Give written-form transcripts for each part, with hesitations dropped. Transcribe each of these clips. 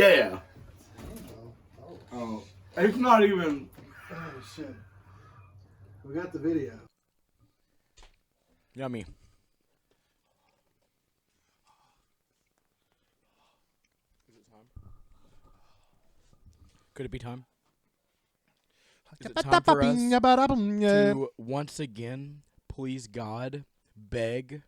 Yeah. Oh, it's not even. Oh shit. We got the video. Yummy. Is it time? Could it be time? Is it time for us to once again, please God, beg?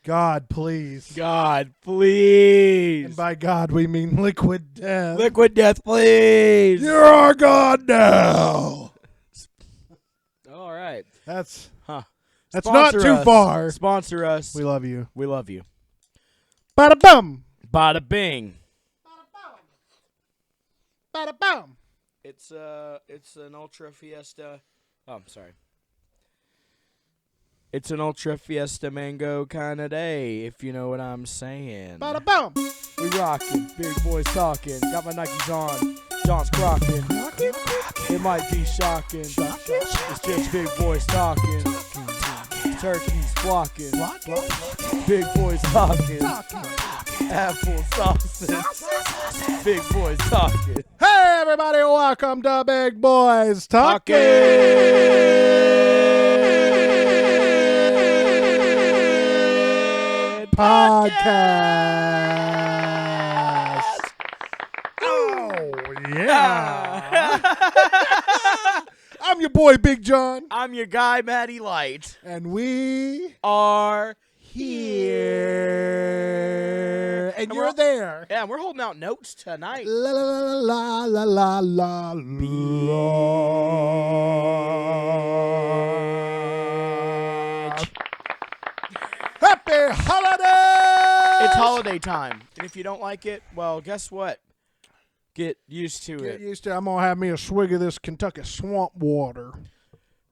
God, please. God, please. And by God, we mean liquid death. Liquid death, please. You're our God now. All right. That's not Sponsor too us. far. Sponsor us. We love you. We love you. Bada bum. Bada bing. Bada bum. It's an Ultra Fiesta. Oh, I'm sorry. It's an Ultra Fiesta Mango kind of day, if you know what I'm saying. Bada bum. We rockin', big boys talking. Got my Nikes on, John's crockin'. It might be shocking. It's just big boys talking. Turkeys flocking. Big boys talking. Apple sausage. Big boys talking. Hey, everybody, welcome to Big Boys Talking. Podcast. Oh, yeah. I'm your boy, Big John. I'm your guy, Matty Light. And we Are here. And you're there. Yeah, we're holding out notes tonight. La la la la la la la. Happy holiday! It's holiday time. And if you don't like it, well, guess what? Get used to Get it. used to it. I'm going to have me a swig of this Kentucky swamp water.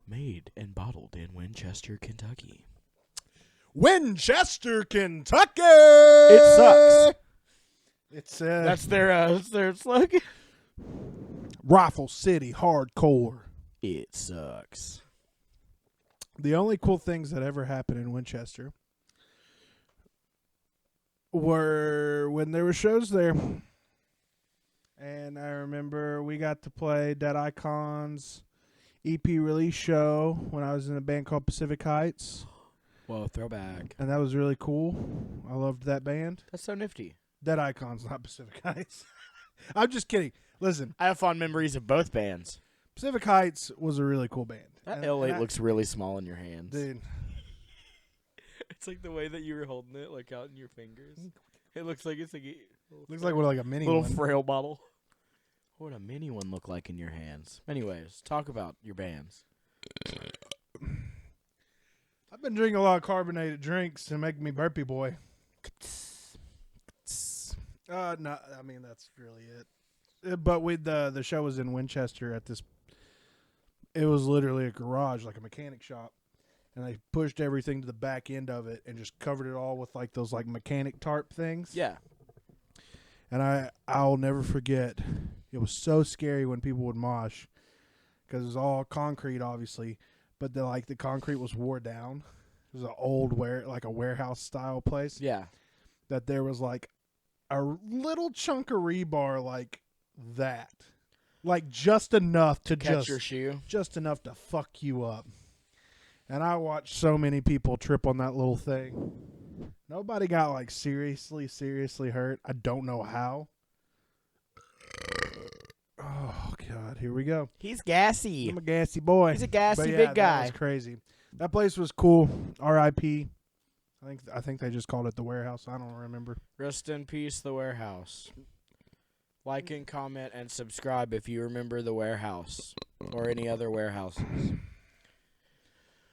Made and bottled in Winchester, Kentucky. Winchester, Kentucky! It sucks. It's That's their slogan. Rifle City Hardcore. It sucks. The only cool things that ever happened in Winchester were when there were shows there. And I remember we got to play Dead Icons EP release show when I was in a band called Pacific Heights. Whoa, throwback. And that was really cool. I loved that band. That's so nifty. Dead Icons, not Pacific Heights. I'm just kidding. Listen, I have fond memories of both bands. Pacific Heights was a really cool band. That And- L8 and I- looks really small in your hands. Dude. It's like the way that you were holding it, like out in your fingers. It looks like it's like a Looks like what, like a mini little one. frail bottle. What would a mini one look like in your hands? Anyways, talk about your bands. I've been drinking a lot of carbonated drinks to make me burpy boy. No, I mean that's really it. But the show was in Winchester at this. It was literally a garage, like a mechanic shop, and they pushed everything to the back end of it and just covered it all with like those like mechanic tarp things. Yeah. And I'll never forget. It was so scary when people would mosh because it was all concrete, obviously, but the concrete was wore down. It was an old like a warehouse style place. Yeah. That there was like a little chunk of rebar like that, like just enough to Catch your shoe. just enough to fuck you up. And I watched so many people trip on that little thing. Nobody got like seriously hurt. I don't know how. Oh God, here we go. He's gassy. I'm a gassy boy. He's a gassy But yeah, big That guy. was crazy. That place was cool. R.I.P. I think they just called it the warehouse. I don't remember. Rest in peace, the warehouse. Like and comment and subscribe if you remember the warehouse or any other warehouses.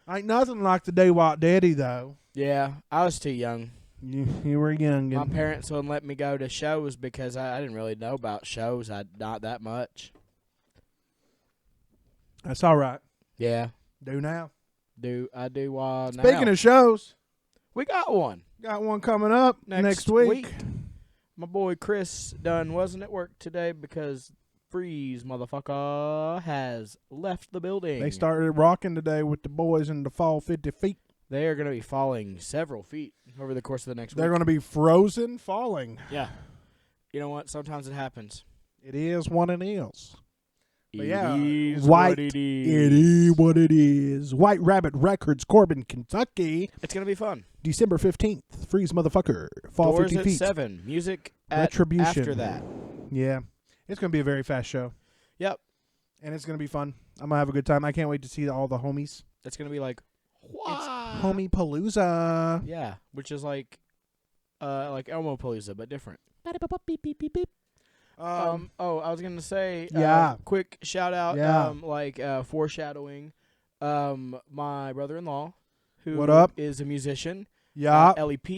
Ain't nothing like the day White Daddy though. Yeah, I was too young. You were young. My parents wouldn't let me go to shows because I didn't really know about shows. Not that much. That's all right. Yeah, Do now. I do. Now. Speaking of shows, we got one got one coming up next week. My boy Chris Dunn wasn't at work today because Freeze motherfucker has left the building. They started rocking today with the boys in the fall 50 feet. They are going to be falling several feet over the course of the next They're week. going to be frozen falling. Yeah. You know what? Sometimes it happens. It is what it is. But yeah, It is White, what it is. It is what it is. White Rabbit Records, Corbin, Kentucky. It's going to be fun. December 15th. Freeze motherfucker. Fall Doors 50 at feet. 7. Music at Retribution. after that. Yeah. It's going to be a very fast show. Yep. And it's going to be fun. I'm going to have a good time. I can't wait to see all the homies. It's going to be like, It's Homie Palooza. yeah, which is like Elmo Palooza, but different. I was going to say, Yeah. quick shout out, Yeah. foreshadowing, my brother-in-law, who What up? is a musician. Yeah. LEP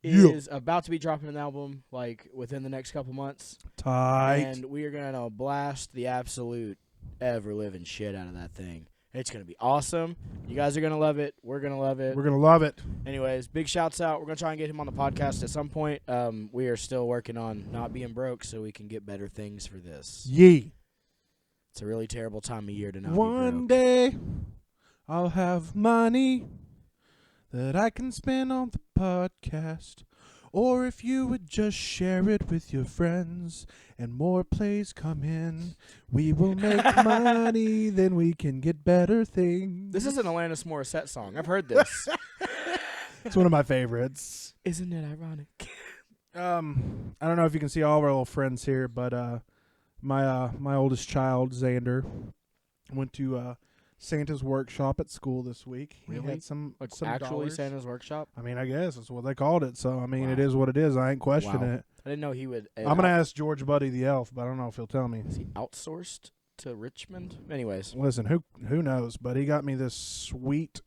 Yeah. is about to be dropping an album like within the next couple months. Tight. And we are going to blast the absolute ever-living shit out of that thing. It's going to be awesome. You guys are going to love it. We're going to love it. We're going to love it. Anyways, big shouts out. We're going to try and get him on the podcast at some point. We are still working on not being broke so we can get better things for this. Yee. It's a really terrible time of year to not One be broke. day I'll have money that I can spend on the podcast. Or if you would just share it with your friends and more plays come in, we will make money, then we can get better things. This is an Alanis Morissette song. I've heard this. It's one of my favorites. Isn't it ironic? I don't know if you can see all of our little friends here, but my oldest child, Xander, went to Santa's workshop at school this week. He Really? had some Actually, dollars. Santa's Workshop? I mean, I guess that's what they called it. So, I mean, Wow. it is what it is. I ain't questioning Wow. it. I didn't know he would. I'm going to ask George Buddy the elf, but I don't know if he'll tell me. Is he outsourced to Richmond? Anyways. Listen, who knows? But he got me this sweet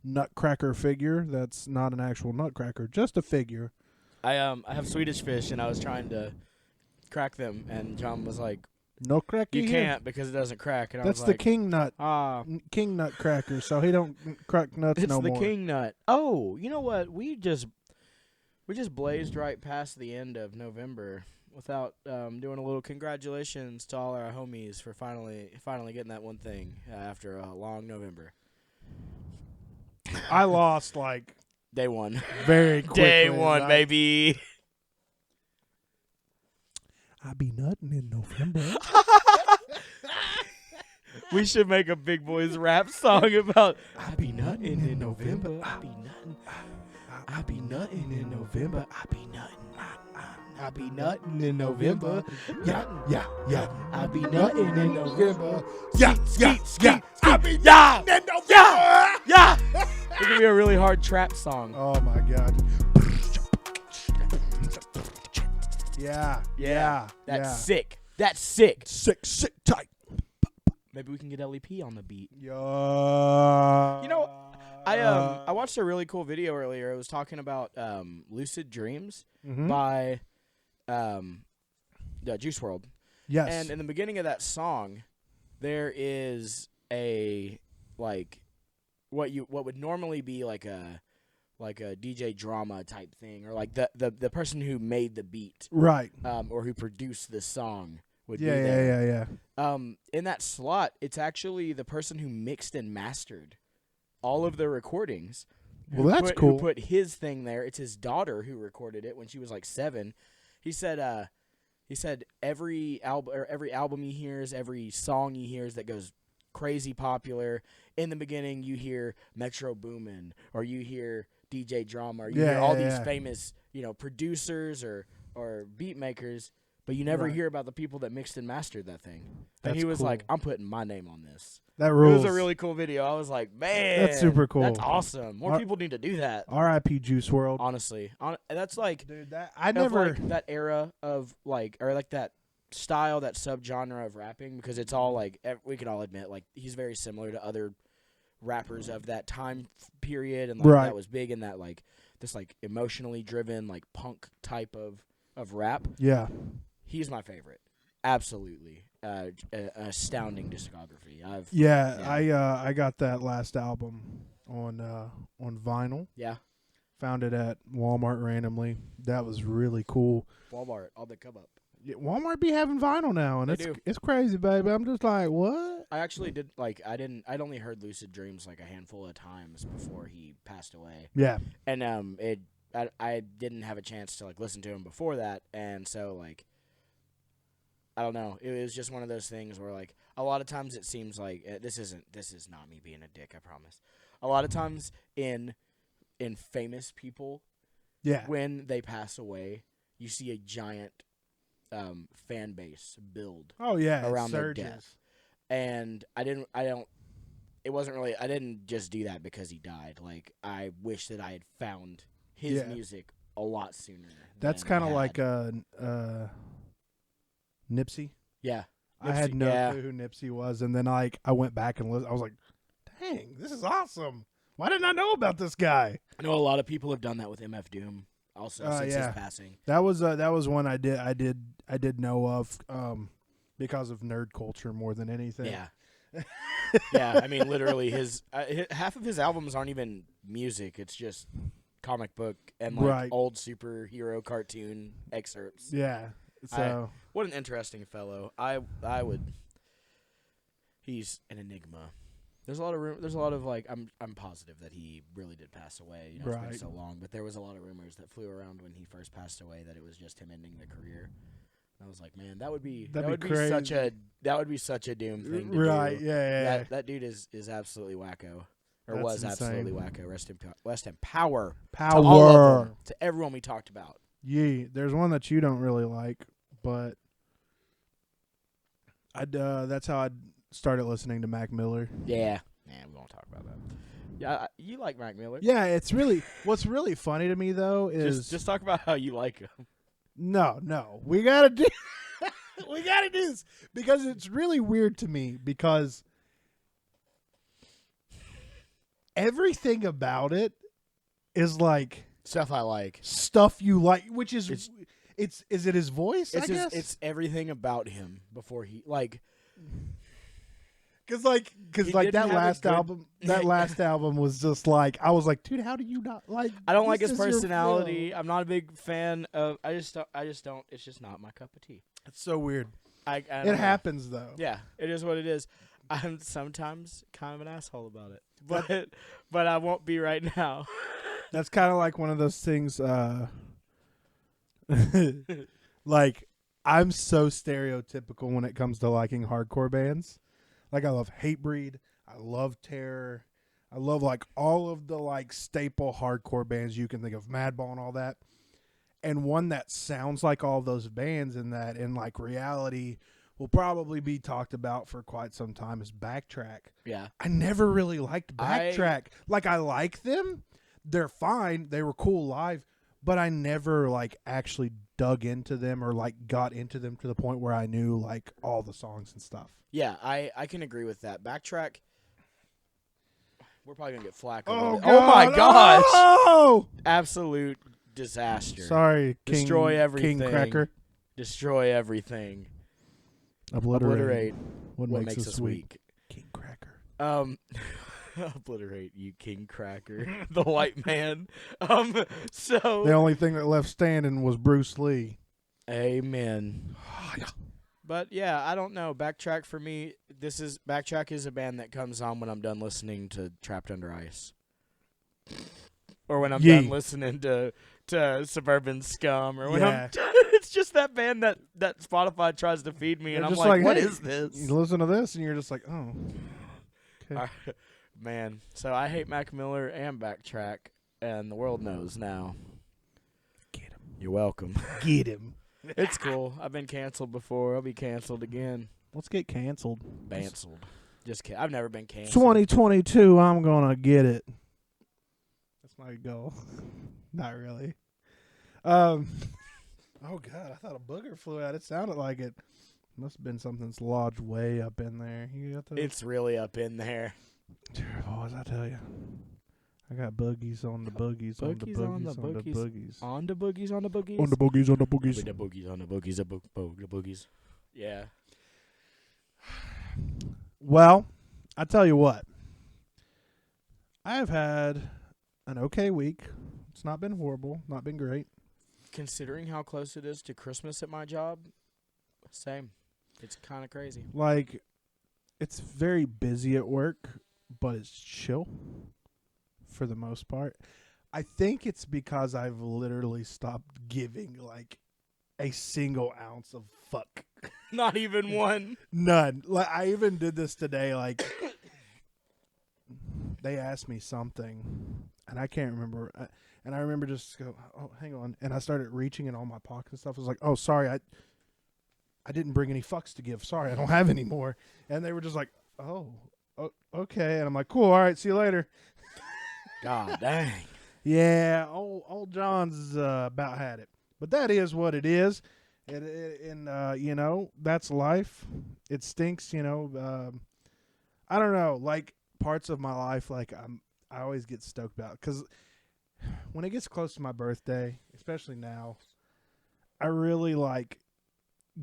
nutcracker figure that's not an actual nutcracker, just a figure. I have Swedish fish, and I was trying to crack them, and John was like, No cracky you here. can't because it doesn't crack. And I That's was the like, king nut. King nutcracker, so he don't crack nuts it's no the more. king nut. Oh, you know what? We just blazed right past the end of November without doing a little congratulations to all our homies for finally getting that one thing after a long November. I lost like Day one. very quickly. Day one, baby. I be nutting in November. We should make a Big Boys rap song about I be nutting in November. I be nutting. I be nutting in November. I be nutting. I be nutting in November. Yeah. I be nutting in November. Yeah. I be nutting in November. Yeah. It's gonna be a really hard trap song. Oh my god. Yeah. That's sick. That's sick. Sick, tight. Maybe we can get LEP on the beat. Yeah. You know, I watched a really cool video earlier. It was talking about lucid dreams by Juice WRLD. Yes. And in the beginning of that song, there is a like what would normally be like a DJ drama type thing, or like the person who made the beat, right. or who produced the song would be Yeah. there. In that slot, it's actually the person who mixed and mastered all of the recordings. Well, that's Who cool. put his thing there. It's his daughter who recorded it when she was like 7. He said every album he hears, every song he hears that goes crazy popular, in the beginning you hear Metro Boomin, or you hear DJ Drama, or you hear all these famous, producers or beat makers, but you never hear about the people that mixed and mastered that thing. And he was cool. like, I'm putting my name on this. That It rules. was a really cool video. I was like, man, That's super cool. That's awesome. More people need to do that. R.I.P. Juice WRLD. Honestly, that's like, Dude, that that era of or that style, that subgenre of rapping, because it's all like, we can all admit, like, he's very similar to other rappers of that time period, and like that was big in that like this like emotionally driven like punk type of rap. Yeah. He's my favorite. Absolutely. Astounding discography. I got that last album on vinyl. Yeah. Found it at Walmart randomly. That was really cool. Walmart, all the come up. Yeah, Walmart be having vinyl now, and They do. it's crazy, baby. I'm just like, what? I actually did I'd only heard Lucid Dreams like a handful of times before he passed away. Yeah. And I didn't have a chance to like listen to him before that, and so like I don't know. It was just one of those things where like a lot of times it seems like this is not me being a dick, I promise. A lot of times in famous people, Yeah. when they pass away, you see a giant fan base build Oh yeah. around it their surges. death. And I didn't just do that because he died. Like, I wish that I had found his Yeah. music a lot sooner. That's than I kind of like had. Nipsey. Yeah. I had Nipsey, no yeah. clue who Nipsey was, and then like I went back and listened. I was like, "Dang, this is awesome! Why didn't I know about this guy?" I know a lot of people have done that with MF Doom also since his passing. That was one I did know of because of nerd culture more than anything. Yeah. Yeah, I mean, literally, half of his albums aren't even music. It's just comic book and like Right. old superhero cartoon excerpts. Yeah. So What an interesting fellow. He's an enigma. There's a lot of like I'm positive that he really did pass away. You know, it's been Right. so long, but there was a lot of rumors that flew around when he first passed away that it was just him ending the career. I was like, man, that would be such a Doom thing to right. do. Yeah. That dude is absolutely wacko. Or That's was absolutely insane. wacko. Rest in power. Power. To all of them. To everyone we talked about. Yeah. There's one that you don't really like, but that's how I started listening to Mac Miller. Yeah. Man, we won't talk about that. Yeah, you like Mac Miller. Yeah, what's really funny to me though is Just talk about how you like him. No, we gotta do this because it's really weird to me because everything about it is like Stuff I like. stuff you like, which is is it his voice? I guess It's everything about him before he like. because He that didn't have a last good- album was just like I was like, dude, how do you not like? I don't like this his is your personality. flow? I'm not a big fan of. I just don't. It's just not my cup of tea. It's so weird. I don't It know. happens though. Yeah, it is what it is. I'm sometimes kind of an asshole about it, but I won't be right now. That's kind of like one of those things. Like I'm so stereotypical when it comes to liking hardcore bands. Like I love Hatebreed, I love Terror, I love like all of the like staple hardcore bands you can think of, Madball and all that. And one that sounds like all those bands and that in like reality will probably be talked about for quite some time is Backtrack. Yeah, I never really liked Backtrack. Like I like them. They're fine. They were cool live, but I never like actually dug into them or like got into them to the point where I knew like all the songs and stuff. yeah, I can agree with that. Backtrack. We're probably gonna get flack. Oh, over this. Oh my gosh! Oh! Absolute disaster. Sorry, King, Destroy everything. King Cracker. Destroy everything. Obliterate. What makes us weak. King Cracker. Obliterate you, King Cracker, the white man. So The only thing that left standing was Bruce Lee. amen. But yeah, I don't know. Backtrack for me. Backtrack is a band that comes on when I'm done listening to Trapped Under Ice, or when I'm done listening to Suburban Scum, or when I'm. It's just that band that Spotify tries to feed me, and They're I'm just like, what hey, is this? You listen to this, and you're just like, oh. Okay. Man, so I hate Mac Miller and Backtrack, and the world knows now. Get him. You're welcome. Get him. It's cool. I've been canceled before. I'll be canceled again. Let's get canceled. Banceled. Just kidding. I've never been canceled. 2022, I'm going to get it. That's my goal. Not really. Oh, God. I thought a booger flew out. It sounded like it. Must have been something that's lodged way up in there. You got the... It's really up in there. What did I tell you? I got boogies on the boogies on the Boogies boogies on the on the boogies. boogies. On the boogies, on the boogies. On the boogies on the boogies. With the boogies, on the boogies, the boogies. Yeah. Well, I tell you what. I have had an okay week. It's not been horrible, not been great. Considering how close it is to Christmas at my job, same. It's kind of crazy. Like, it's very busy at work, but it's chill for the most part. I think it's because I've literally stopped giving like a single ounce of fuck. Not even one. None. Like I even did this today. Like they asked me something, and I can't remember. And I remember just go, oh, hang on. And I started reaching in all my pockets and stuff. I was like, oh, sorry, I didn't bring any fucks to give. Sorry, I don't have any more. And they were just like, oh, okay. And I'm like, cool. All right, see you later. God dang. Yeah, old John's about had it. But that is what it is. And you know, that's life. It stinks, you know. I don't know, like parts of my life, like I always get stoked about, because when it gets close to my birthday, especially now, I really like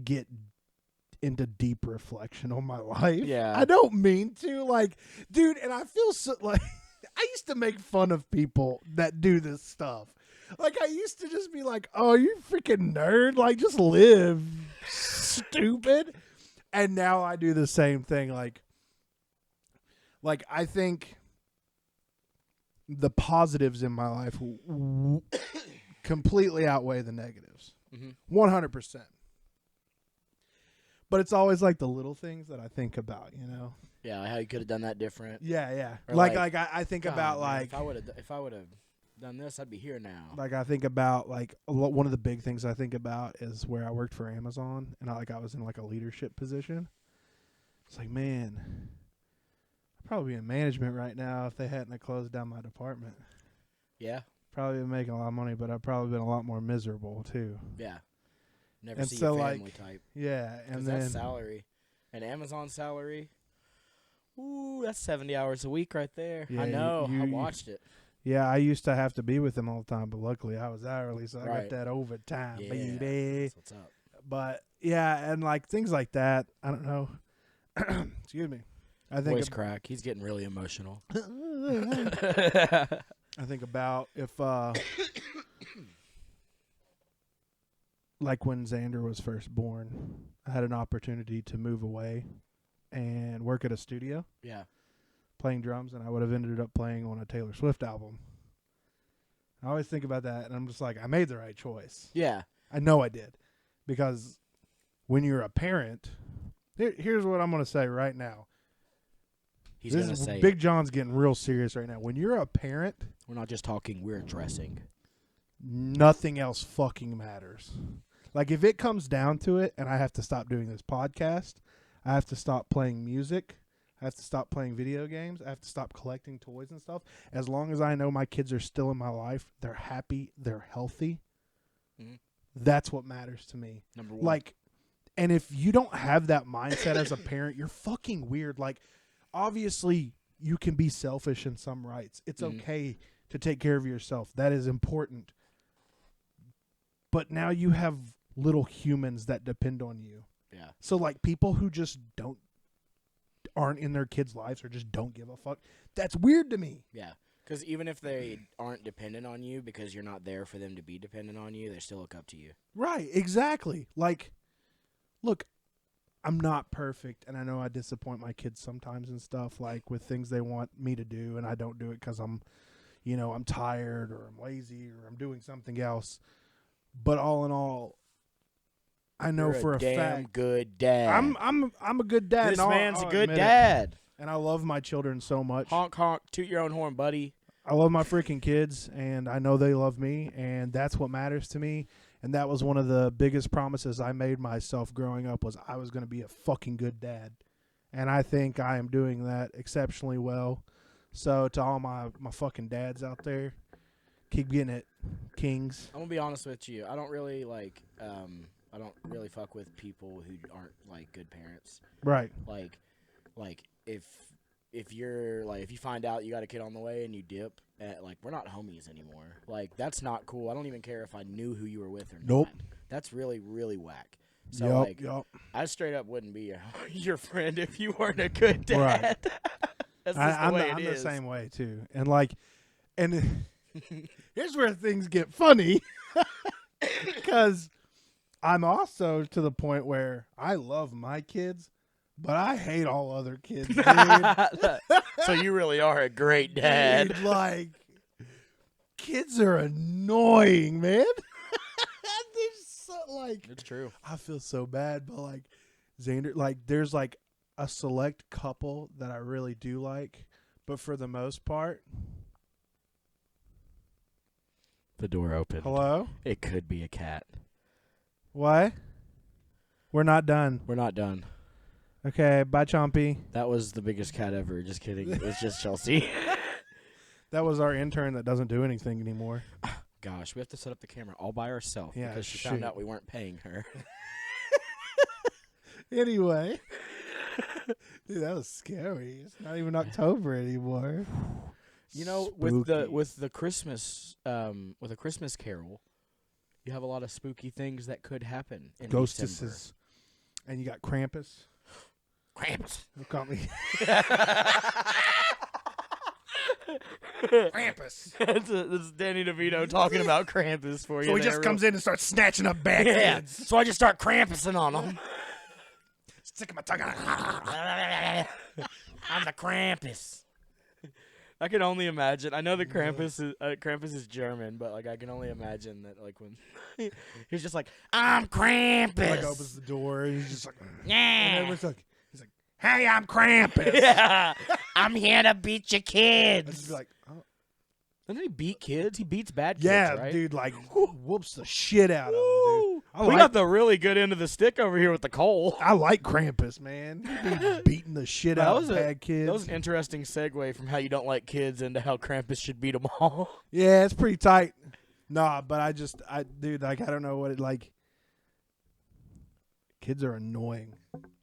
get into deep reflection on my life. Yeah. I don't mean to, like, dude, and I feel so like I used to make fun of people that do this stuff. Like, I used to just be like, oh, you freaking nerd. Like, just live, stupid. And now I do the same thing. Like I think the positives in my life completely outweigh the negatives. 100%. But it's always like the little things that I think about, you know? Yeah, how you could have done that different. Yeah. Or Like I think about, man, like, if I would have done this, I'd be here now. like I think about, like, one of the big things I think about is where I worked for Amazon, and I was in like a leadership position. It's like, man, I'd probably be in management right now if they hadn't closed down my department. Yeah. Probably been making a lot of money, but I've probably been a lot more miserable too. Yeah. Never And see so, your family like, type. Yeah, and 'Cause then that salary, an Amazon salary, ooh, that's 70 hours a week right there. Yeah, I know. I you- watched it. yeah, I used to have to be with them all the time, but luckily I was hourly, so I got Right. that overtime, Yeah, baby. that's what's up. But yeah, and like things like that, I don't know. Excuse me. I think Voice crack. He's getting really emotional. I think about if like when Xander was first born, I had an opportunity to move away and work at a studio Yeah. playing drums, and I would have ended up playing on a Taylor Swift album. I always think about that, and I'm just like, I made the right choice. Yeah. I know I did. Because when you're a parent, here's what I'm going to say right now. He's This going to is say Big John's getting real serious right now. When you're a parent, we're not just talking, we're addressing. nothing else fucking matters. Like, if it comes down to it and I have to stop doing this podcast, I have to stop playing music, I have to stop playing video games, I have to stop collecting toys and stuff. As long as I know my kids are still in my life, they're happy, they're healthy, that's what matters to me. Number one. Like, and if you don't have that mindset as a parent, you're fucking weird. Like, obviously, you can be selfish in some rights. It's okay to take care of yourself. That is important. But now you have little humans that depend on you. Yeah. So, like, people who just aren't in their kids' lives or just don't give a fuck, that's weird to me. Yeah. Because even if they aren't dependent on you because you're not there for them to be dependent on you, they still look up to you. Right, exactly. Like, look, I'm not perfect, and I know I disappoint my kids sometimes and stuff, like with things they want me to do, and I don't do it because I'm tired or I'm lazy or I'm doing something else. But all in all, I know You're for a damn fact good dad. I'm a good dad. This and man's I'll a good admit it. dad. And I love my children so much. Honk, honk, toot your own horn, buddy. I love my freaking kids, and I know they love me, and that's what matters to me. And that was one of the biggest promises I made myself growing up, was I was going to be a fucking good dad. And I think I am doing that exceptionally well. So to all my fucking dads out there, keep getting it, kings. I'm going to be honest with you. I don't really fuck with people who aren't like good parents. Right. Like if you're like, if you find out you got a kid on the way and you dip, like, we're not homies anymore. Like, that's not cool. I don't even care if I knew who you were with or Nope. not. That's really, really whack. So Yep. I straight up wouldn't be your friend if you weren't a good dad. Right. That's just the way I'm it the is. same way too. And like, and here's where things get funny, because I'm also to the point where I love my kids, but I hate all other kids, dude. So you really are a great dad. Dude, like, Kids are annoying, man. They're so like. It's true. I feel so bad, but like Xander, like there's like a select couple that I really do like, but for the most part, The door opened. hello, It could be a cat. what? We're not done. We're not done. Okay, bye, Chompy. That was the biggest cat ever. Just kidding. It was just Chelsea. That was our intern that doesn't do anything anymore. Gosh, we have to set up the camera all by ourselves Yeah, because she found shoot. out we weren't paying her. Anyway, dude, that was scary. It's not even October anymore. You know, Spooky. with the Christmas with a Christmas Carol, you have a lot of spooky things that could happen in December. Ghostesses, and you got Krampus. Krampus. Don't call me Krampus. That's Danny DeVito talking about Krampus for you. So he just comes in and starts snatching up bad Yeah. kids. So I just start Krampusing on them. Sticking my tongue out. I'm the Krampus. I can only imagine. I know the Krampus is German, but like I can only imagine that like when he's just like, I'm Krampus. Like opens the door and he's just like, and Yeah. everyone's like, he's like, hey, I'm Krampus. Yeah. I'm here to beat your And kids. she's like, oh. Doesn't he beat kids? He beats bad kids, Yeah, right? dude, like whoops the shit out of him, dude. I We like, got the really good end of the stick over here with the coal. I like Krampus, man. He be beating the shit That out was of a- bad kids. That was an interesting segue from how you don't like kids into how Krampus should beat them all. Yeah, it's pretty tight. Nah, but dude, like, I don't know what it like. Kids are annoying.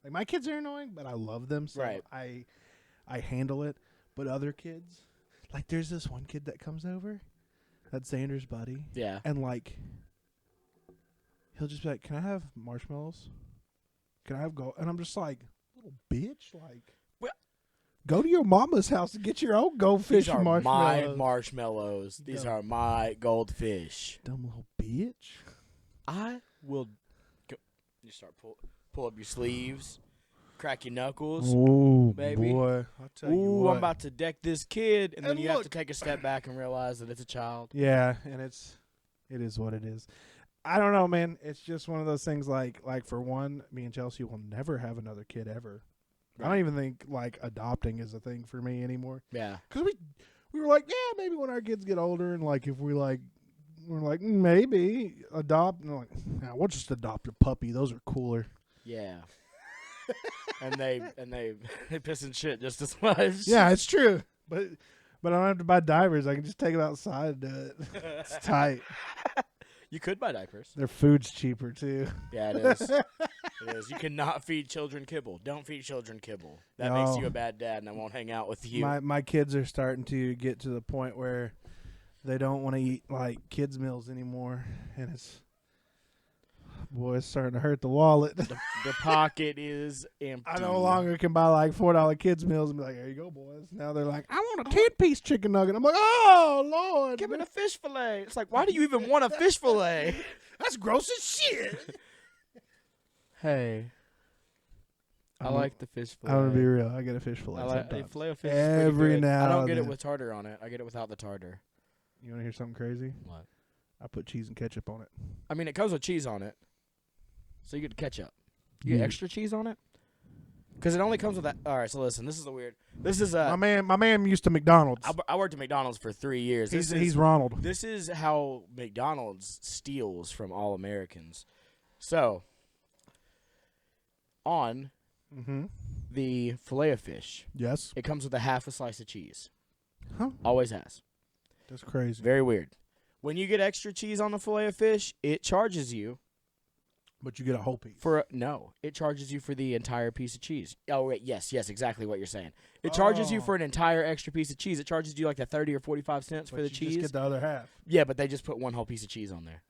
Like, my kids are annoying, but I love them, so Right. I handle it. But other kids, like, there's this one kid that comes over, that's Xander's buddy, Yeah. and like, he'll just be like, "Can I have marshmallows? Can I have gold?" And I'm just like, "Little bitch, like." Well- Go to your mama's house and get your own goldfish These are and my marshmallows. marshmallows. These Yeah. are my goldfish. Dumb little bitch. I will go. You start pull up your sleeves, crack your knuckles. Oh, baby. boy. I'll tell you Ooh, what. I'm about to deck this kid, and then And you have to look- take a step back and realize that it's a child. Yeah, and it is what it is. I don't know, man. It's just one of those things like for one, me and Chelsea will never have another kid ever. I don't even think like adopting is a thing for me anymore. Yeah. Cuz we were like, yeah, maybe when our kids get older and like if we're like maybe adopt, and we're like, nah, we'll just adopt a puppy. Those are cooler. Yeah. and they piss and shit just as much. Yeah, it's true. But I don't have to buy diapers. I can just take them outside and do it. It's tight. You could buy diapers. Their food's cheaper too. Yeah, it is. It is. You cannot feed children kibble. Don't feed children kibble. That makes No. you a bad dad, and I won't hang out with you. My kids are starting to get to the point where they don't want to eat like kids meals anymore, and it's starting to hurt the wallet. The pocket is empty. I no longer can buy like $4 kids meals and be like, "Here you go, boys." Now they're like, "I want a 10-piece chicken nugget." I'm like, "Oh Lord, Give me a fish fillet. It's like, why do you even want a fish fillet? that's gross as shit." Hey, I like the fish fillet. I'm gonna be real. I get a fish fillet I like sometimes. fillet of fish. Every is pretty good. now I don't and get it then. with tartar on it. I get it without the tartar. You want to hear something crazy? What? I put cheese and ketchup on it. I mean, it comes with cheese on it, so you get ketchup. You get extra cheese on it, because it only comes with that. All right, so listen, this is a weird. This is My man used to McDonald's. I worked at McDonald's for 3 years. He's Ronald. This is how McDonald's steals from all Americans. So, on Mm-hmm. the fillet of fish, Yes. it comes with a half a slice of cheese. Huh? Always has. That's crazy. Very weird. When you get extra cheese on the fillet of fish, it charges you But you get a whole piece. it charges you for the entire piece of cheese. Oh, wait, yes, exactly what you're saying. It charges you Oh. for an entire extra piece of cheese. It charges you like the 30 or 45 cents But for the you cheese. just get the other half. Yeah, but they just put one whole piece of cheese on there.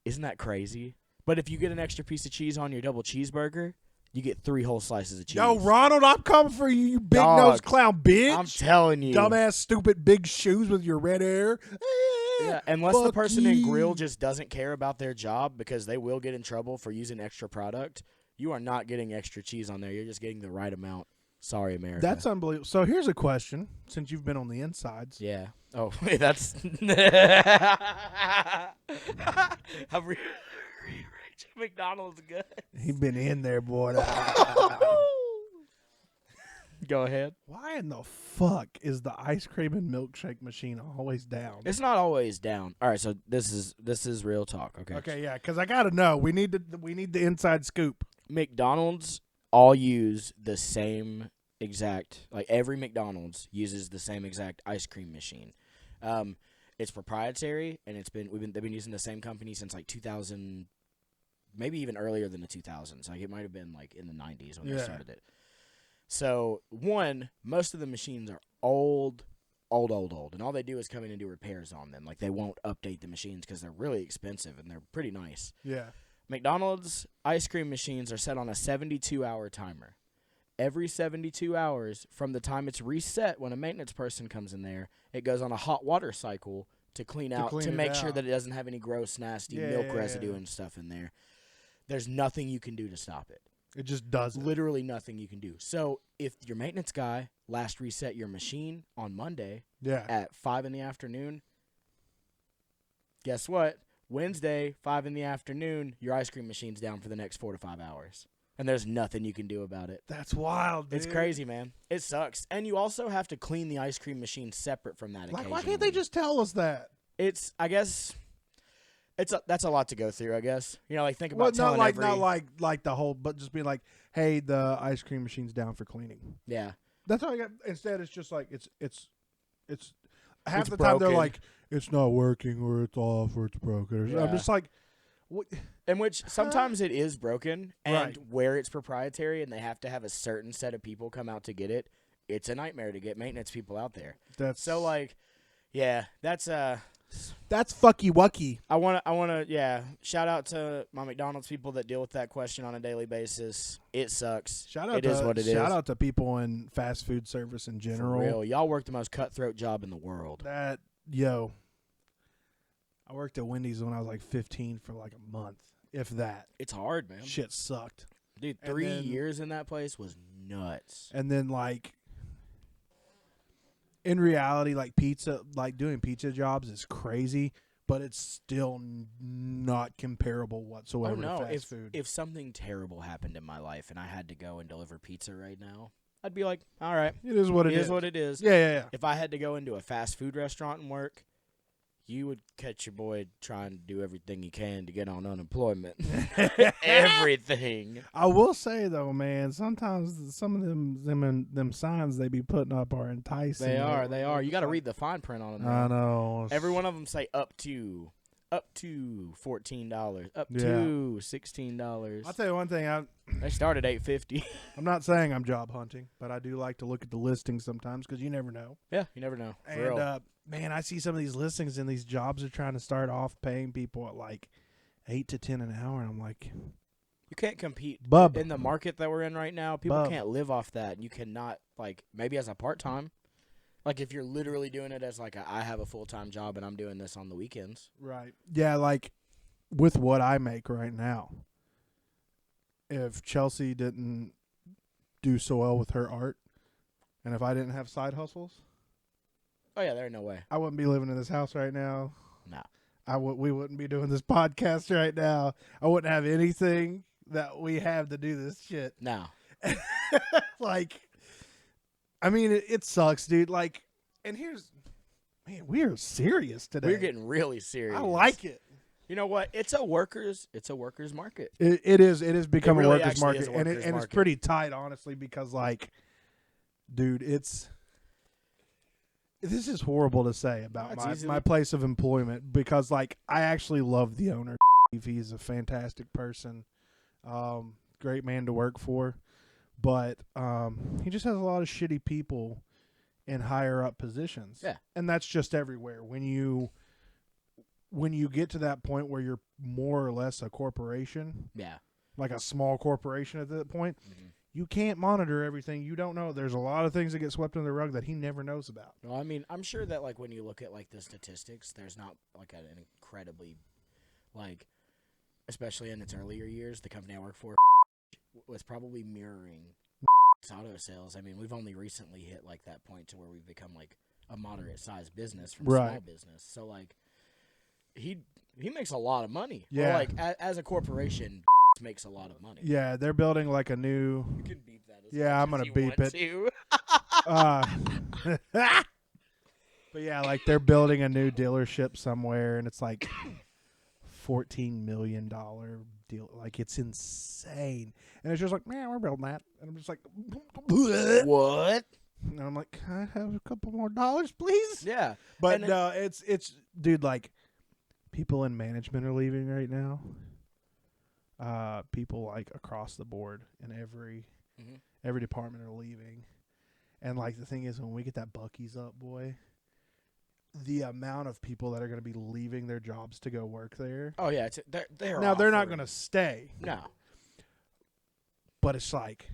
Isn't that crazy? But if you get an extra piece of cheese on your double cheeseburger, you get 3 whole slices of cheese. Yo, Ronald, I'm coming for you, you big Dog, nose clown bitch. I'm telling you. Dumbass, stupid, big shoes with your red hair. Yeah, unless the Fuck person in you. grill just doesn't care about their job because they will get in trouble for using extra product, you are not getting extra cheese on there. You're just getting the right amount. Sorry, America. That's unbelievable. So here's a question: since you've been on the insides, yeah. Oh, wait, that's. I've McDonald's good. he's been in there, boy. Go ahead. Why in the fuck is the ice cream and milkshake machine always down? It's not always down. All right, so this is real talk. Okay. Okay, yeah, because I gotta know. We need the inside scoop. McDonald's all use the same exact, like every McDonald's uses the same exact ice cream machine. It's proprietary, and they've been using the same company since like 2000, maybe even earlier than the 2000s. Like it might have been like in the 90s when they started it. So most of the machines are old, and all they do is come in and do repairs on them. Like they won't update the machines because they're really expensive and they're pretty nice. Yeah. McDonald's ice cream machines are set on a 72-hour timer. Every 72 hours from the time it's reset when a maintenance person comes in there, it goes on a hot water cycle to clean to make sure that it doesn't have any gross, nasty milk residue and stuff in there. There's nothing you can do to stop it. It just does it. Literally nothing you can do. So if your maintenance guy last reset your machine on Monday at 5 in the afternoon, guess what? Wednesday, 5 in the afternoon, your ice cream machine's down for the next 4 to 5 hours. And there's nothing you can do about it. That's wild, dude. It's crazy, man. It sucks. And you also have to clean the ice cream machine separate from that occasionally. Why can't they just tell us that? I guess... that's a lot to go through, I guess. You know, like think about telling not like the whole, but just being like, hey, the ice cream machine's down for cleaning. Yeah. That's all I got. Instead, it's just like it's half It's the time they're broken. like, it's not working or it's off or it's broken. Or I'm just like, what? In which sometimes it is broken, and Right. where it's proprietary and they have to have a certain set of people come out to get it, it's a nightmare to get maintenance people out there. That's So like, yeah, that's fucky wucky. I wanna shout out to my McDonald's people that deal with that question on a daily basis. It sucks. Shout out It is what it is. Shout out to people in fast food service in general. For real. Y'all work the most cutthroat job in the world. I worked at Wendy's when I was like 15 for like a month, if that. It's hard, man. Shit sucked. Dude, And 3 then- years in that place was nuts. And then like in reality, like doing pizza jobs is crazy, but it's still not comparable whatsoever to fast food. If something terrible happened in my life and I had to go and deliver pizza right now, I'd be like, all right. It is what it is. It is what it is. Yeah. If I had to go into a fast food restaurant and work, you would catch your boy trying to do everything he can to get on unemployment. Everything. I will say though, man, sometimes some of them signs they be putting up are enticing. They are. You got to read the fine print on them. I know. Every one of them say up to $14, up Yeah. to $16. I'll tell you one thing. They start at $8.50. I'm not saying I'm job hunting, but I do like to look at the listings sometimes because you never know. Yeah, you never know. For And real. man, I see some of these listings and these jobs are trying to start off paying people at like 8 to 10 an hour, and I'm like, You can't compete Bub. in the market that we're in right now. People Bub. can't live off that, and you cannot maybe as a part-time. Like if you're literally doing it as I have a full-time job and I'm doing this on the weekends. right? Yeah, like with what I make right now, if Chelsea didn't do so well with her art, and if I didn't have side hustles, Oh yeah, there ain't no way. I wouldn't be living in this house right now. No. We wouldn't be doing this podcast right now. I wouldn't have anything that we have to do this shit. No. Like, I mean, it sucks, dude. Like, and man, we are serious today. We're getting really serious. I like it. You know what? It's a workers market. It is become really a workers actually market, is a and workers it's market. pretty tight, honestly, because like, dude, this is horrible to say about That's my place of employment because like I actually love the owner. He's a fantastic person, great man to work for, but he just has a lot of shitty people in higher up positions. Yeah, and that's just everywhere. When you get to that point where you're more or less a corporation, yeah, like a small corporation at that point. Mm-hmm. You can't monitor everything. You don't know. There's a lot of things that get swept under the rug that he never knows about. Well, I mean, I'm sure that when you look at the statistics, there's not an incredibly especially in its earlier years, the company I work for was probably mirroring auto sales. I mean, we've only recently hit like that point to where we've become like a moderate sized business from Right. small business. So like he makes a lot of money. Yeah. Or, like as a corporation makes a lot of money. Yeah, they're building like a new. You can beep that. As Yeah, much I'm as gonna you beep want it. to. But yeah, like they're building a new dealership somewhere, and it's like $14 million deal. Like it's insane, and it's just like, man, we're building that, and I'm just like, What? and I'm like, can I have a couple more dollars, please? Yeah. But And no, it's dude, like people in management are leaving right now. People like across the board in every department are leaving. And like the thing is, when we get that Buc-ee's up, boy, the amount of people that are going to be leaving their jobs to go work there. Oh yeah, they're Now they're not offering- going to stay, No. but it's like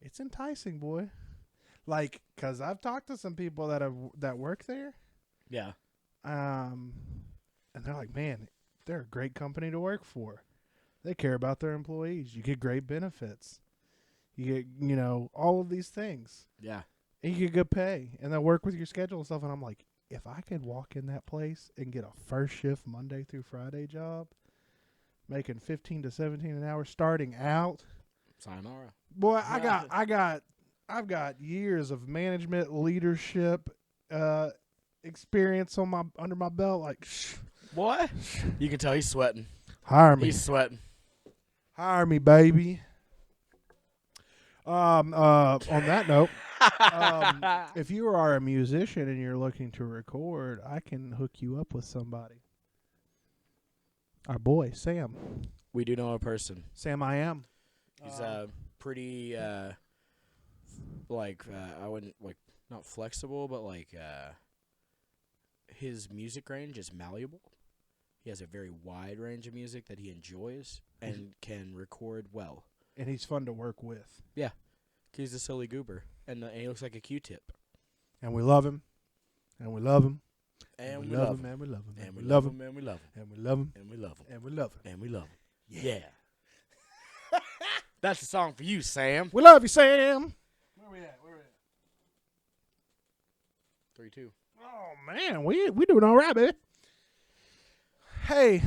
it's enticing, boy. Like, cause I've talked to some people that work there. Yeah. And they're like, man, they're a great company to work for. They care about their employees. You get great benefits. You get, all of these things. Yeah. And you get good pay. And they'll work with your schedule and stuff. And I'm like, if I could walk in that place and get a first shift Monday through Friday job, making 15 to 17 an hour starting out, Sayonara. boy, I've got years of management leadership experience under my belt. Like, What? You can tell he's sweating. hire me. He's sweating. Hire me, baby. On that note, if you are a musician and you're looking to record, I can hook you up with somebody. Our boy, Sam. We do know a person. Sam, I am. He's pretty I wouldn't like not flexible, but like his music range is malleable. He has a very wide range of music that he enjoys and can record well. And he's fun to work with. Yeah. He's a silly goober. And he looks like a Q-tip. And we love him. And we love him. And we we love love him. him. And we love him. And And we we love love him. him. And we love him. And we love him. And we love him. And we love him. And we love him. Yeah. That's the song for you, Sam. We love you, Sam. Where we at? 3-2. Oh man, we doing all right, baby. Hey,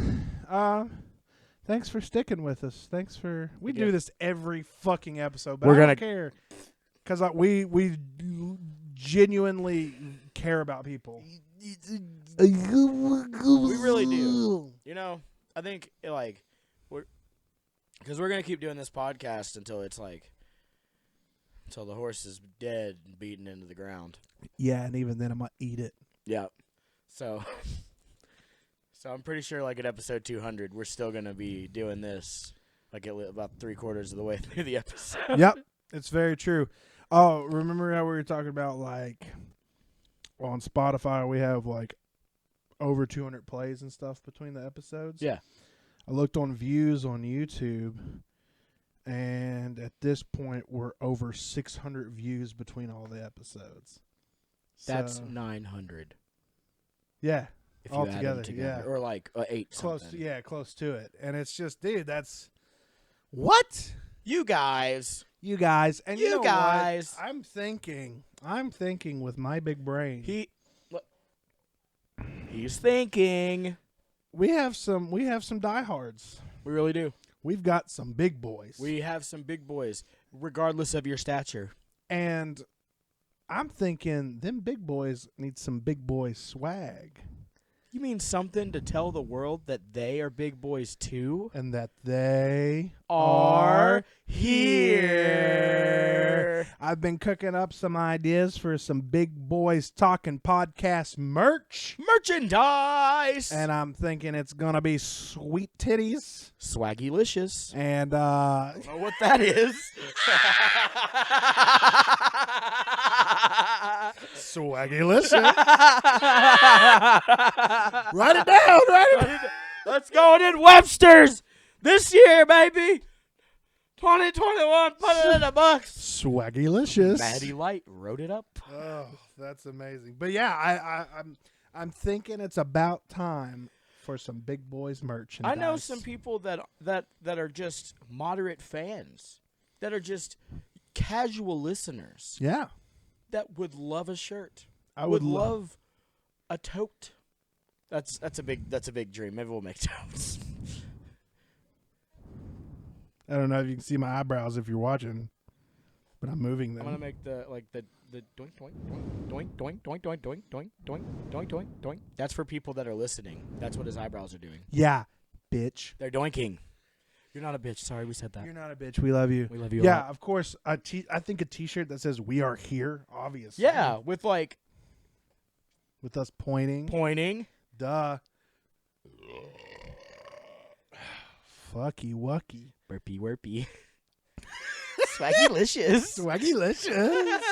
thanks for sticking with us. Thanks for we do this every fucking episode, but We're I gonna- don't care because we genuinely care about people. We really do. You know, I think because we're gonna keep doing this podcast until the horse is dead and beaten into the ground. Yeah, and even then, I'm gonna eat it. Yeah. So I'm pretty sure like at episode 200, we're still gonna be doing this like about 3/4 of the way through the episode. Yep, it's very true. Oh, remember how we were talking about like on Spotify we have like over 200 plays and stuff between the episodes? Yeah. I looked on views on YouTube, and at this point we're over 600 views between all the episodes. That's So, 900. yeah, If you all add together, them together, yeah. or like 8 close. something. Yeah, close to it. And it's just, dude, that's what You guys. you guys. And you know guys. what? I'm thinking with my big brain. He's thinking. We have some diehards. We really do. We've got some big boys. We have some big boys, regardless of your stature. And I'm thinking them big boys need some big boy swag. You mean something to tell the world that they are big boys too? And that they Are here. I've been cooking up some ideas for some Big Boys Talkin' podcast merch. Merchandise. And I'm thinking it's going to be sweet titties. Swaggylicious. And, I don't know what that is. Swaggylicious. Write it down, Let's go in Webster's this year, baby. 2021, put it in the books. Swaggylicious. Maddie Light wrote it up. Oh, that's amazing. But yeah, I'm thinking it's about time for some Big Boys merchandise. I know some people that are just moderate fans that are just casual listeners Yeah. that would love a shirt. I would would love a tote. That's a big dream. Maybe we'll make totes. I don't know if you can see my eyebrows if you're watching, but I'm moving them. I'm gonna make the doink doink doink doink doink doink doink doink doink doink doink doink. That's for people that are listening. That's what his eyebrows are doing. Yeah, bitch. They're doinking. You're not a bitch. Sorry, we said that. You're not a bitch. We love you. We love you. Yeah, of course. I think a T-shirt that says "We are here," obviously. Yeah, with like with us pointing. Duh. Fucky wucky. Burpy worpy. Swaggylicious. Swaggylicious.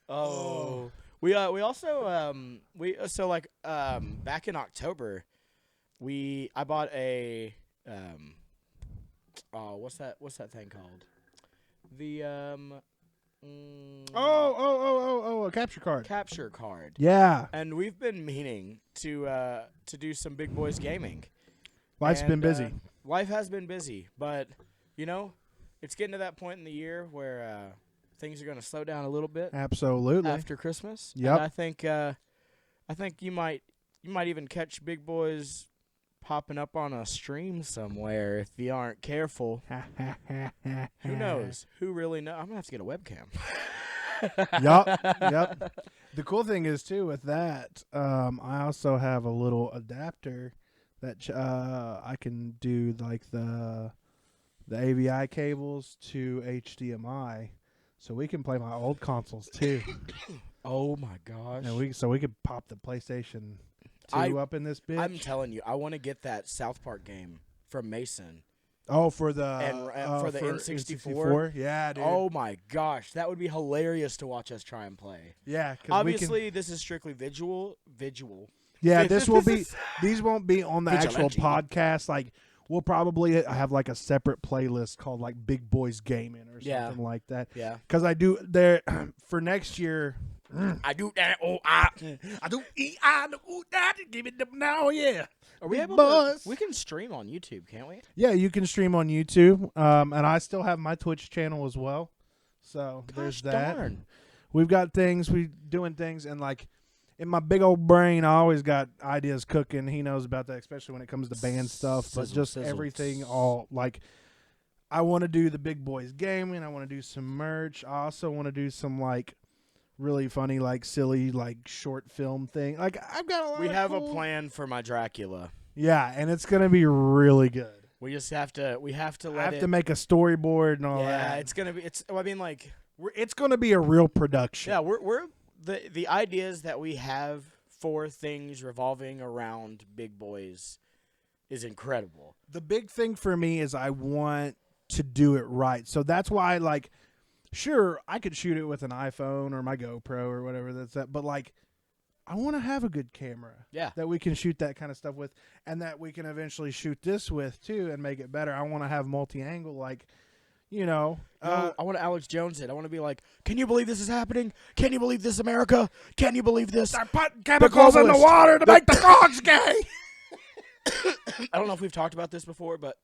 Oh. We also back in October I bought a what's that thing called? The a capture card. capture card. Yeah. And we've been meaning to do some Big Boys gaming. Life's been busy. Life has been busy, but you know, it's getting to that point in the year where things are going to slow down a little bit. Absolutely. After Christmas. Yep. And I think you might even catch Big Boys popping up on a stream somewhere if you aren't careful. Who knows? Who really knows? I'm going to have to get a webcam. Yep. The cool thing is too with that, I also have a little adapter that I can do like the AVI cables to HDMI, so we can play my old consoles too. Oh my gosh! And we could pop the PlayStation 2 up in this bitch. I'm telling you, I want to get that South Park game from Mason. Oh, for the for the N64? Yeah, dude. Oh my gosh, that would be hilarious to watch us try and play. Yeah, 'cause obviously this is strictly visual. Yeah, this will be. These won't be on the actual Vigilante. podcast. Like, we'll probably have like a separate playlist called like Big Boys Gaming or something like that. Yeah. Because I do there for next year. I do that. I do that. Give it them now. Yeah. Are we able Boys. to? We can stream on YouTube, can't we? Yeah, you can stream on YouTube. And I still have my Twitch channel as well. So there's that. Darn. We've got things. We doing things and like. In my big old brain, I always got ideas cooking. He knows about that, especially when it comes to band stuff. But just everything, all like, I want to do the Big Boys gaming. I want to do some merch. I also want to do some like really funny, like silly, like short film thing. Like I've got a lot. We of have cool... a plan for my Dracula. Yeah, and it's gonna be really good. We just have to. We have to let I have it. to make a storyboard and all that. Yeah, it's gonna be. I mean, like. It's gonna be a real production. Yeah, we're. The ideas that we have for things revolving around Big Boys is incredible. The big thing for me is I want to do it right. So that's why, like, sure, I could shoot it with an iPhone or my GoPro or whatever that's that, but, like, I want to have a good camera. Yeah. That we can shoot that kind of stuff with and that we can eventually shoot this with, too, and make it better. I want to have multi-angle, like, you know. I want to Alex Jones it. I want to be like, can you believe this is happening? Can you believe this, America? Can you believe this? They're putting chemicals in the water to make the dogs gay. I don't know if we've talked about this before, but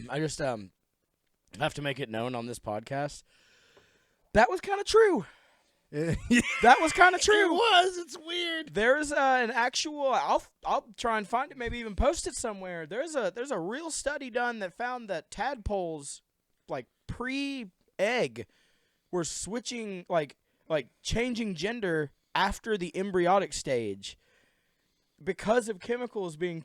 I just have to make it known on this podcast. That was kind of true. That was kind of true. It was. It's weird. There's an actual. I'll try and find it. Maybe even post it somewhere. There's a real study done that found that tadpoles, like pre-egg, were switching like changing gender after the embryonic stage because of chemicals being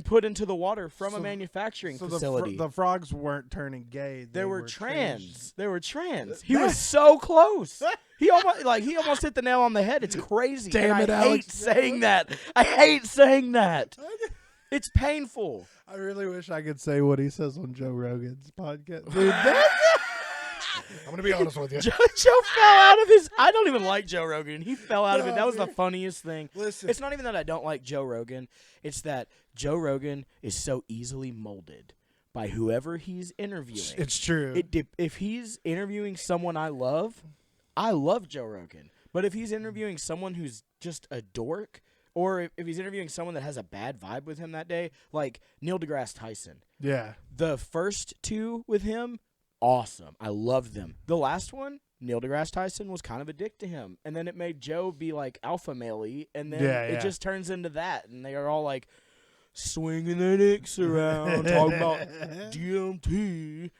put into the water from a manufacturing facility. The frogs weren't turning gay. They were trans. changed. They were trans. He was so close. He almost hit the nail on the head. It's crazy. Damn and it, I Alex. hate saying that. I hate saying that. It's painful. I really wish I could say what he says on Joe Rogan's podcast. Dude, I'm going to be honest with you. Joe fell out of his... I don't even like Joe Rogan. He fell out of it. That was the funniest thing. Listen. It's not even that I don't like Joe Rogan. It's that Joe Rogan is so easily molded by whoever he's interviewing. It's true. If he's interviewing someone I love Joe Rogan. But if he's interviewing someone who's just a dork, or if he's interviewing someone that has a bad vibe with him that day, like Neil deGrasse Tyson. Yeah. The first two with him, awesome. I loved them. The last one, Neil deGrasse Tyson was kind of a dick to him, and then it made Joe be like alpha male-y, and then it just turns into that, and they are all like swinging their dicks around, talking about DMT.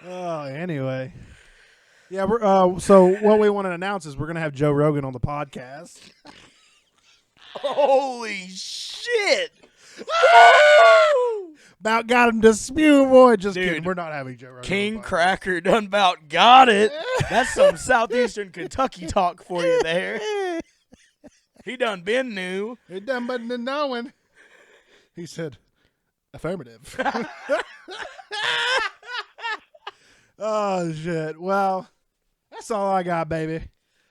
Anyway. Yeah, we're so what we want to announce is we're gonna have Joe Rogan on the podcast. Holy shit! About got him to spew, boy. Just Dude, kidding. We're not having Joe Rogan. King on the podcast. Cracker done about got it. That's some southeastern Kentucky talk for you there. He done been new. He done but didn't knowing. He said, affirmative. Oh shit. Well, that's all I got, baby.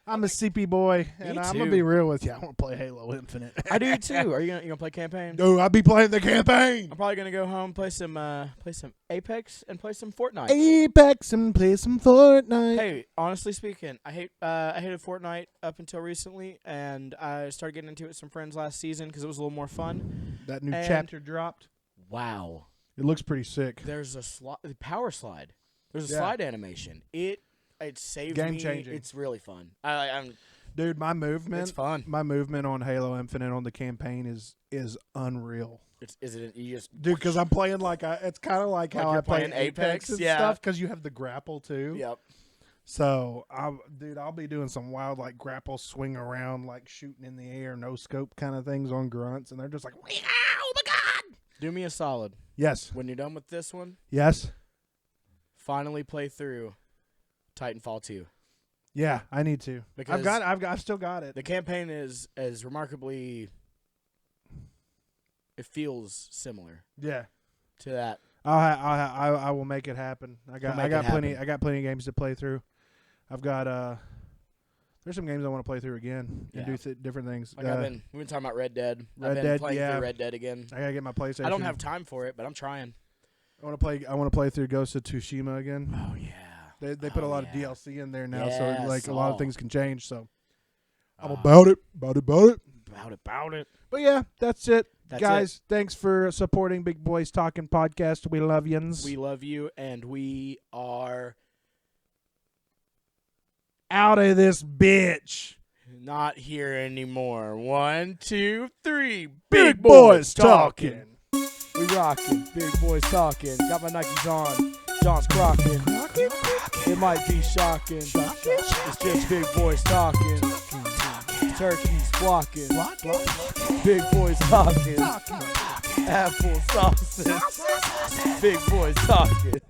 I'm a CP boy, and I'm gonna be real with you. I want to play Halo Infinite. I do too. Are you gonna play campaign? Dude, I'll be playing the campaign. I'm probably gonna go home, play some Apex, and play some Fortnite. Apex and play some Fortnite. Hey, honestly speaking, I hated Fortnite up until recently, and I started getting into it with some friends last season because it was a little more fun. That new chapter dropped. Wow, it looks pretty sick. There's a power slide. There's a slide animation. It saves me. Game changing. It's really fun. I'm Dude, my movement. It's fun. My movement on Halo Infinite on the campaign is unreal. Is it you just Dude, because I'm playing like it's kind of like how you're I play playing Apex and yeah. stuff. Because you have the grapple too. Yep. So, I'll be doing some wild like grapple swing around, like shooting in the air, no scope kind of things on grunts, and they're just like, oh my god! Do me a solid. Yes. When you're done with this one, Yes. finally play through Titanfall 2. Yeah, I need to. Because I've still got it. The campaign is remarkably. It feels similar. Yeah. To that. I will make it happen. I got plenty. happen. I got plenty of games to play through. I've got there's some games I want to play through again and do different things. Like we've been talking about Red Dead. Red I've been Dead, playing yeah. through Red Dead again. I gotta get my PlayStation. I don't have time for it, but I'm trying. I want to play through Ghost of Tsushima again. Oh yeah. They put a lot of DLC in there now, so Yes, like a lot of things can change. So I'm Oh. about it. About it. But yeah, that's it. That's Guys, thanks for supporting Big Boys Talking Podcast. We love yins. We love you, and we are out of this bitch. not here anymore. 1, 2, 3. Big Boys Talking. We rockin', big boys talking. Got my Nikes on, John's crocking. It might be shocking. It's just big boys talking. Turkeys flocking. Big boys talking. Apple sauces. Big boys talking.